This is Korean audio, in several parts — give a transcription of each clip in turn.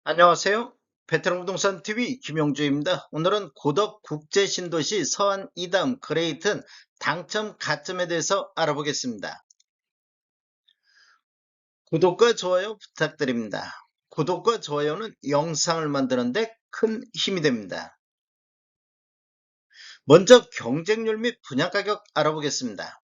안녕하세요. 베테랑 부동산 TV 김용주입니다. 오늘은 고덕 국제신도시 서안 이담 그레이튼 당첨 가점에 대해서 알아보겠습니다. 구독과 좋아요 부탁드립니다. 구독과 좋아요는 영상을 만드는데 큰 힘이 됩니다. 먼저 경쟁률 및 분양가격 알아보겠습니다.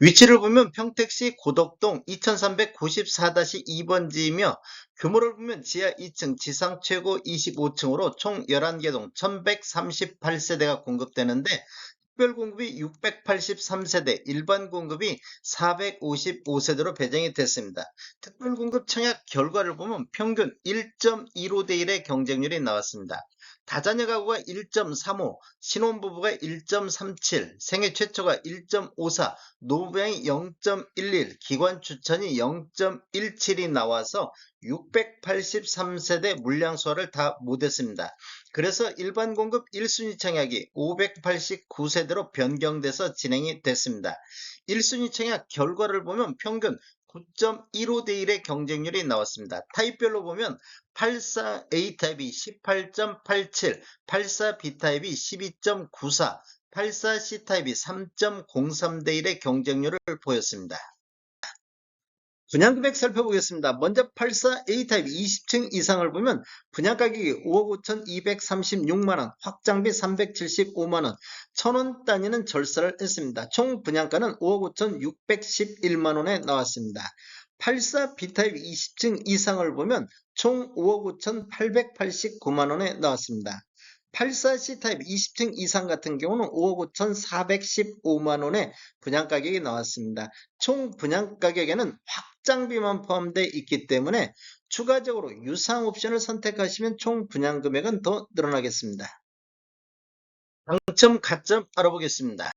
위치를 보면 평택시 고덕동 2394-2번지이며 규모를 보면 지하 2층, 지상 최고 25층으로 총 11개 동 1138세대가 공급되는데 특별 공급이 683세대, 일반 공급이 455세대로 배정이 됐습니다. 특별 공급 청약 결과를 보면 평균 1.15대 1의 경쟁률이 나왔습니다. 다자녀 가구가 1.35, 신혼부부가 1.37, 생애 최초가 1.54, 노부양이 0.11, 기관 추천이 0.17이 나와서 683세대 물량 소화를 다 못했습니다. 그래서 일반 공급 1순위 청약이 589세대로 변경돼서 진행이 됐습니다. 1순위 청약 결과를 보면 평균 9.15대 1의 경쟁률이 나왔습니다. 타입별로 보면 84A 타입이 18.87, 84B 타입이 12.94, 84C 타입이 3.03대 1의 경쟁률을 보였습니다. 분양금액 살펴보겠습니다. 먼저 84A 타입 20층 이상을 보면 분양가격이 5억 5,236만원, 확장비 375만원, 1,000원 단위는 절사를 했습니다. 총 분양가는 5억 5,611만원에 나왔습니다. 84B 타입 20층 이상을 보면 총 5억 5,889만원에 나왔습니다. 84C 타입 20층 이상 같은 경우는 5억 5,415만원의 분양가격이 나왔습니다. 총 분양가격에는 확장비만 포함되어 있기 때문에 추가적으로 유상 옵션을 선택하시면 총 분양금액은 더 늘어나겠습니다. 당첨 가점 알아보겠습니다.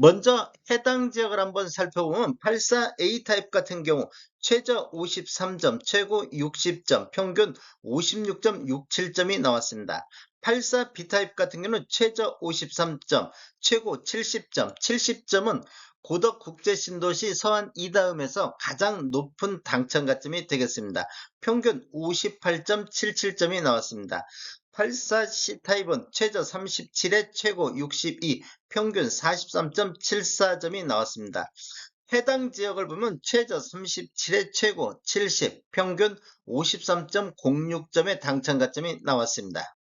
먼저 해당 지역을 한번 살펴보면 84A 타입 같은 경우 최저 53점, 최고 60점, 평균 56.67점이 나왔습니다. 84B 타입 같은 경우는 최저 53점, 최고 70점, 70점은 고덕 국제신도시 서안 이다음에서 가장 높은 당첨 가점이 되겠습니다. 평균 58.77점이 나왔습니다. 84C 타입은 최저 37에 최고 62, 평균 43.74점이 나왔습니다. 해당 지역을 보면 최저 37에 최고 70, 평균 53.06점의 당첨 가점이 나왔습니다.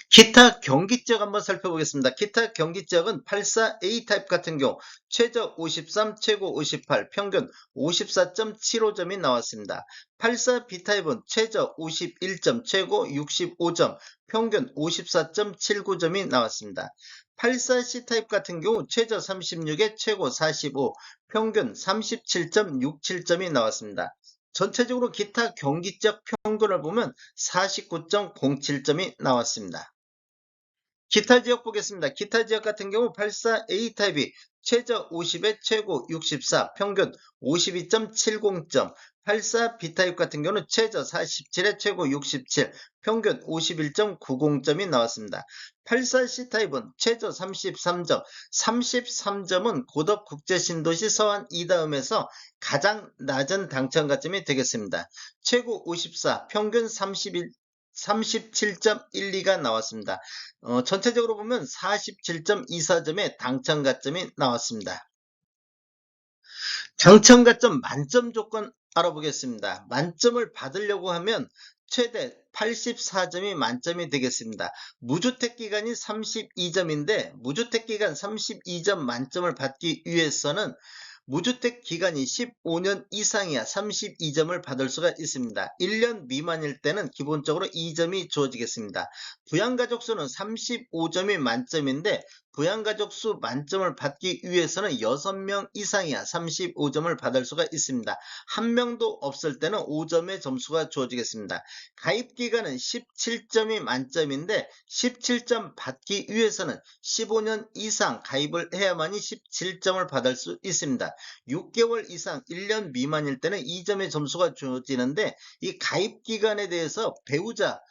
기타 경기 지역 한번 살펴보겠습니다. 기타 경기 지역은 84A 타입 같은 경우 최저 53, 최고 58, 평균 54.75점이 나왔습니다. 84B 타입은 최저 51점, 최고 65점, 평균 54.79점이 나왔습니다. 84C 타입 같은 경우 최저 36에 최고 45, 평균 37.67점이 나왔습니다. 전체적으로 기타 경기 지역 평균을 보면 49.07점이 나왔습니다. 기타 지역 보겠습니다. 기타 지역 같은 경우 84A 타입이 최저 50에 최고 64, 평균 52.70점, 84B 타입 같은 경우는 최저 47에 최고 67, 평균 51.90점이 나왔습니다. 84C 타입은 최저 33점, 33점은 고덕 국제신도시 서안 이다음에서 가장 낮은 당첨 가점이 되겠습니다. 최고 54, 평균 37.12가 나왔습니다. 전체적으로 보면 47.24점의 당첨 가점이 나왔습니다. 당첨 가점 만점 조건 알아보겠습니다. 만점을 받으려고 하면 최대 84점이 만점이 되겠습니다. 무주택 기간이 32점인데 무주택 기간 32점 만점을 받기 위해서는 무주택 기간이 15년 이상이야 32점을 받을 수가 있습니다. 1년 미만일 때는 기본적으로 2점이 주어지겠습니다. 부양가족 수는 35점이 만점인데 부양가족 수 만점을 받기 위해서는 6명 이상이야 35점을 받을 수가 있습니다. 한 명도 없을 때는 5점의 점수가 주어지겠습니다. 가입기간은 17점이 만점인데 17점 받기 위해서는 15년 이상 가입을 해야만이 17점을 받을 수 있습니다. 6개월 이상 1년 미만일 때는 2점의 점수가 주어지는데 이 가입기간에 대해서 배우자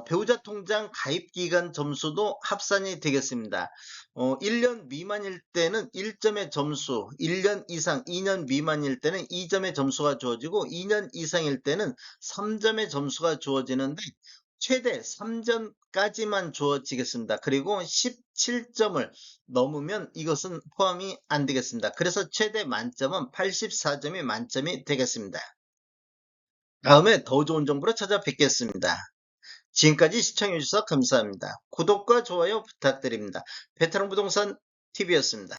배우자 통장 가입 기간 점수도 합산이 되겠습니다. 1년 미만일 때는 1점의 점수, 1년 이상, 2년 미만일 때는 2점의 점수가 주어지고 2년 이상일 때는 3점의 점수가 주어지는데 최대 3점까지만 주어지겠습니다. 그리고 17점을 넘으면 이것은 포함이 안 되겠습니다. 그래서 최대 만점은 84점이 만점이 되겠습니다. 다음에 더 좋은 정보로 찾아뵙겠습니다. 지금까지 시청해주셔서 감사합니다. 구독과 좋아요 부탁드립니다. 베테랑 부동산 TV였습니다.